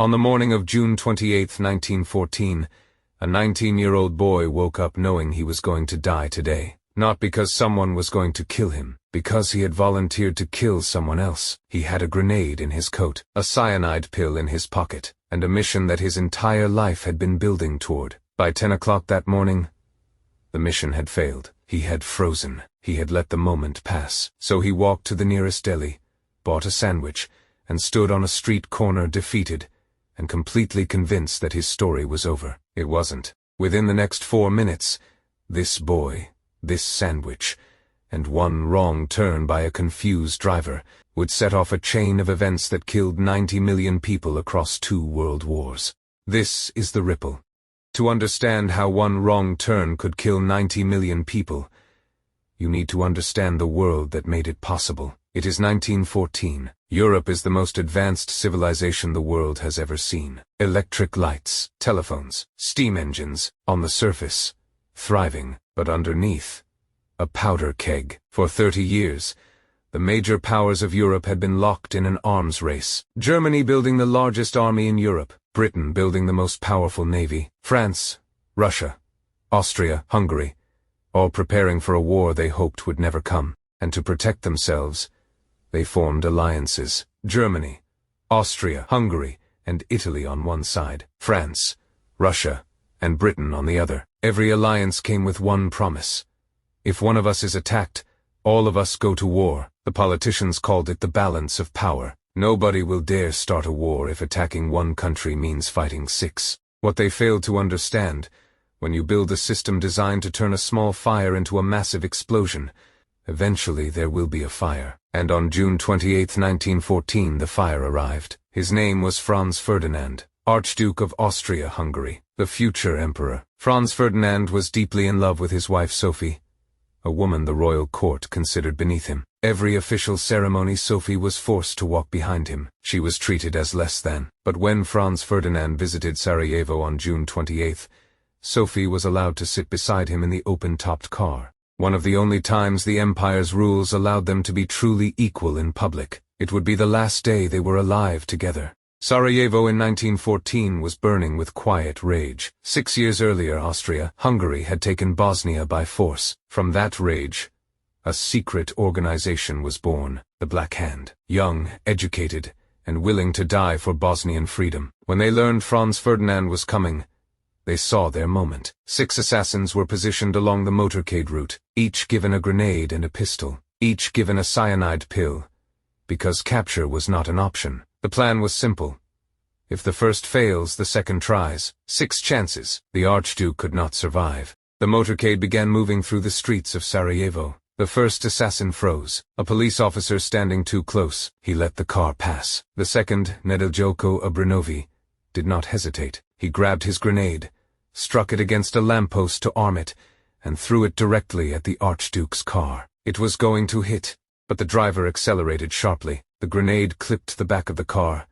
On the morning of June 28, 1914, a 19-year-old boy woke up knowing he was going to die today. Not because someone was going to kill him, because he had volunteered to kill someone else. He had a grenade in his coat, a cyanide pill in his pocket, and a mission that his entire life had been building toward. By 10 o'clock that morning, the mission had failed. He had frozen. He had let the moment pass. So he walked to the nearest deli, bought a sandwich, and stood on a street corner defeated, and completely convinced that his story was over. It wasn't. Within the next 4 minutes, this boy, this sandwich, and one wrong turn by a confused driver would set off a chain of events that killed 90 million people across 2 world wars. This is the ripple. To understand how one wrong turn could kill 90 million people, you need to understand the world that made it possible. It is 1914. Europe is the most advanced civilization the world has ever seen. Electric lights, telephones, steam engines, on the surface, thriving, but underneath, a powder keg. For 30 years, the major powers of Europe had been locked in an arms race. Germany building the largest army in Europe, Britain building the most powerful navy, France, Russia, Austria, Hungary, all preparing for a war they hoped would never come. And to protect themselves, they formed alliances. Germany, Austria, Hungary, and Italy on one side, France, Russia, and Britain on the other. Every alliance came with one promise. If one of us is attacked, all of us go to war. The politicians called it the balance of power. Nobody will dare start a war if attacking one country means fighting 6. What they failed to understand, when you build a system designed to turn a small fire into a massive explosion, eventually there will be a fire. And on June 28, 1914, the fire arrived. His name was Franz Ferdinand, Archduke of Austria-Hungary, the future emperor. Franz Ferdinand was deeply in love with his wife Sophie, a woman the royal court considered beneath him. Every official ceremony Sophie was forced to walk behind him. She was treated as less than. But when Franz Ferdinand visited Sarajevo on June 28, Sophie was allowed to sit beside him in the open-topped car. One of the only times the empire's rules allowed them to be truly equal in public. It would be the last day they were alive together. Sarajevo in 1914 was burning with quiet rage. 6 years earlier, Austria-Hungary had taken Bosnia by force. From that rage, a secret organization was born, the Black Hand. Young, educated, and willing to die for Bosnian freedom. When they learned Franz Ferdinand was coming, they saw their moment. 6 assassins were positioned along the motorcade route, each given a grenade and a pistol, each given a cyanide pill, because capture was not an option. The plan was simple. If the first fails, the second tries. 6 chances. The Archduke could not survive. The motorcade began moving through the streets of Sarajevo. The first assassin froze. A police officer standing too close. He let the car pass. The second, Nedeljko Obrenović, did not hesitate. He grabbed his grenade, struck it against a lamppost to arm it, and threw it directly at the Archduke's car. It was going to hit, but the driver accelerated sharply. The grenade clipped the back of the car,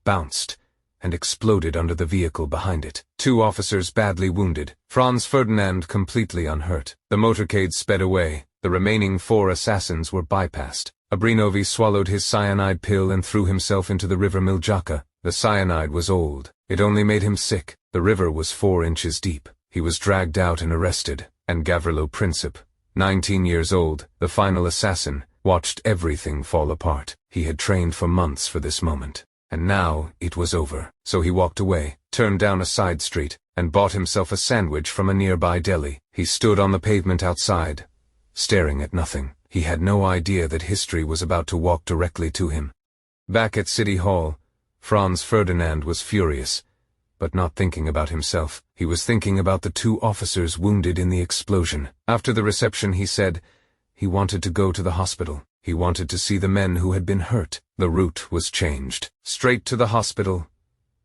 bounced, and exploded under the vehicle behind it. 2 officers badly wounded, Franz Ferdinand completely unhurt. The motorcade sped away. The remaining 4 assassins were bypassed. Obrenović swallowed his cyanide pill and threw himself into the river Miljacka. The cyanide was old. It only made him sick. The river was 4 inches deep. He was dragged out and arrested, and Gavrilo Princip, 19 years old, the final assassin, watched everything fall apart. He had trained for months for this moment. And now, it was over. So he walked away, turned down a side street, and bought himself a sandwich from a nearby deli. He stood on the pavement outside, staring at nothing. He had no idea that history was about to walk directly to him. Back at City Hall, Franz Ferdinand was furious, but not thinking about himself. He was thinking about the 2 officers wounded in the explosion. After the reception, he said he wanted to go to the hospital. He wanted to see the men who had been hurt. The route was changed. Straight to the hospital,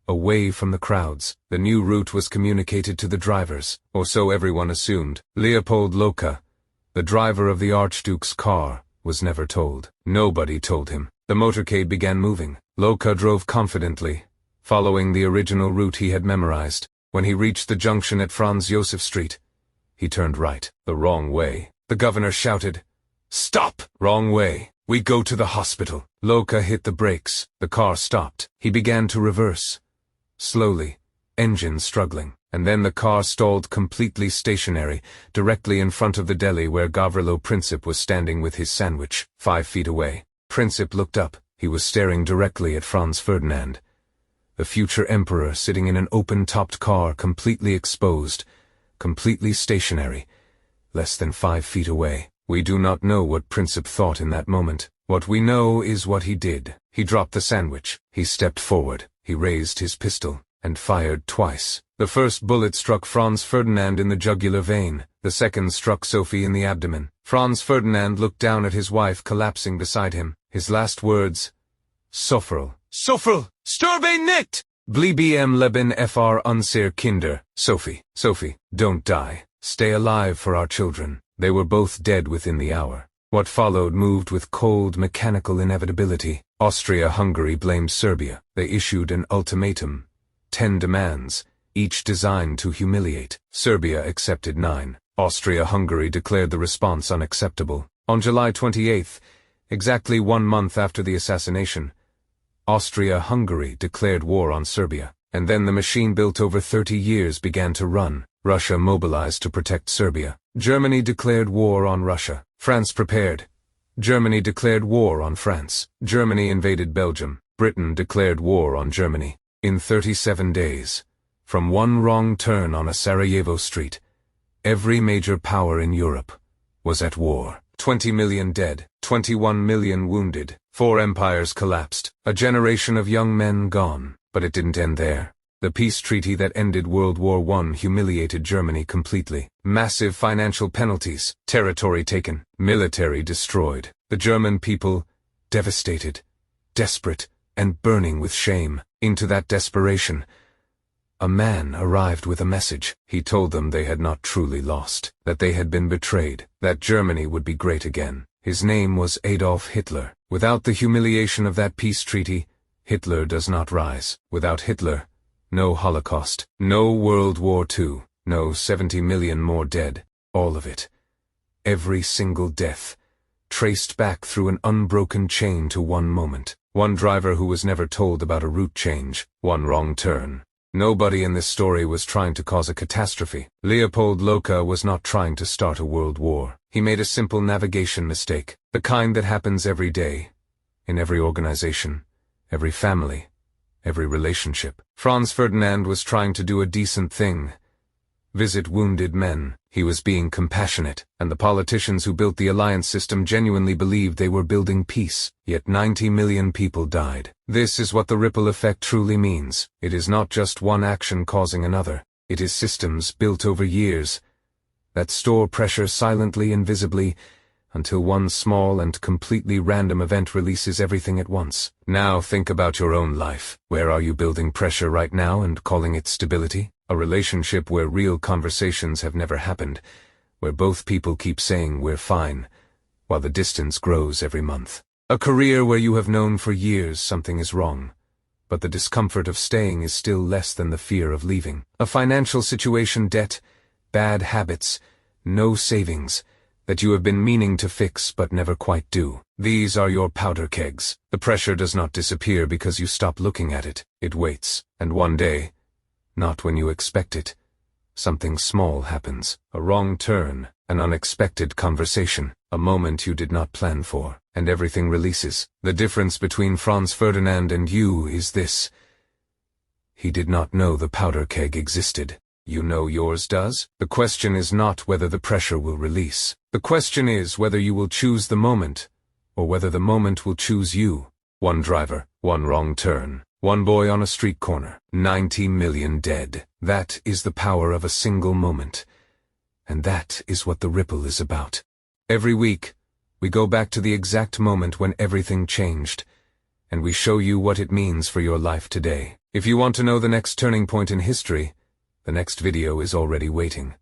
away from the crowds. The new route was communicated to the drivers, or so everyone assumed. Leopold Loka, the driver of the Archduke's car, was never told. Nobody told him. The motorcade began moving. Loka drove confidently, following the original route he had memorized. When he reached the junction at Franz Josef Street, he turned right, the wrong way. The governor shouted, "Stop! Wrong way. We go to the hospital." Loka hit the brakes. The car stopped. He began to reverse, slowly, engine struggling, and then the car stalled completely stationary, directly in front of the deli where Gavrilo Princip was standing with his sandwich, 5 feet away. Princip looked up. He was staring directly at Franz Ferdinand. The future emperor sitting in an open-topped car, completely exposed, completely stationary, less than 5 feet away. We do not know what Princip thought in that moment. What we know is what he did. He dropped the sandwich. He stepped forward. He raised his pistol and fired twice. The first bullet struck Franz Ferdinand in the jugular vein. The second struck Sophie in the abdomen. Franz Ferdinand looked down at his wife collapsing beside him. His last words, Sofrel. Sofrel! Sterbe nicht! Bliebem Leben fr unser Kinder. Sophie, don't die. Stay alive for our children. They were both dead within the hour. What followed moved with cold, mechanical inevitability. Austria-Hungary blamed Serbia. They issued an ultimatum. 10 demands, each designed to humiliate. Serbia accepted 9. Austria-Hungary declared the response unacceptable. On July 28th, exactly 1 month after the assassination, Austria-Hungary declared war on Serbia. And then the machine built over 30 years began to run. Russia mobilized to protect Serbia. Germany declared war on Russia. France prepared. Germany declared war on France. Germany invaded Belgium. Britain declared war on Germany. In 37 days, from one wrong turn on a Sarajevo street, every major power in Europe was at war. 20 million dead, 21 million wounded, 4 empires collapsed, a generation of young men gone. But it didn't end there. The peace treaty that ended World War I humiliated Germany completely. Massive financial penalties, territory taken, military destroyed. The German people, devastated, desperate, and burning with shame. Into that desperation, a man arrived with a message. He told them they had not truly lost, that they had been betrayed, that Germany would be great again. His name was Adolf Hitler. Without the humiliation of that peace treaty, Hitler does not rise. Without Hitler, no Holocaust, no World War II, no 70 million more dead. All of it. Every single death, traced back through an unbroken chain to one moment. One driver who was never told about a route change. One wrong turn. Nobody in this story was trying to cause a catastrophe. Leopold Loka was not trying to start a world war. He made a simple navigation mistake, the kind that happens every day, in every organization, every family, every relationship. Franz Ferdinand was trying to do a decent thing. Visit wounded men. He was being compassionate, and the politicians who built the alliance system genuinely believed they were building peace. Yet 90 million people died. This is what the ripple effect truly means. It is not just one action causing another. It is systems built over years that store pressure silently and visibly until one small and completely random event releases everything at once. Now think about your own life. Where are you building pressure right now and calling it stability? A relationship where real conversations have never happened, where both people keep saying we're fine, while the distance grows every month. A career where you have known for years something is wrong, but the discomfort of staying is still less than the fear of leaving. A financial situation, debt, bad habits, no savings, that you have been meaning to fix but never quite do. These are your powder kegs. The pressure does not disappear because you stop looking at it. It waits, and one day, not when you expect it, something small happens. A wrong turn, an unexpected conversation, a moment you did not plan for, and everything releases. The difference between Franz Ferdinand and you is this. He did not know the powder keg existed. You know yours does? The question is not whether the pressure will release. The question is whether you will choose the moment, or whether the moment will choose you. One driver, one wrong turn. One boy on a street corner, 90 million dead. That is the power of a single moment. And that is what the ripple is about. Every week, we go back to the exact moment when everything changed, and we show you what it means for your life today. If you want to know the next turning point in history, the next video is already waiting.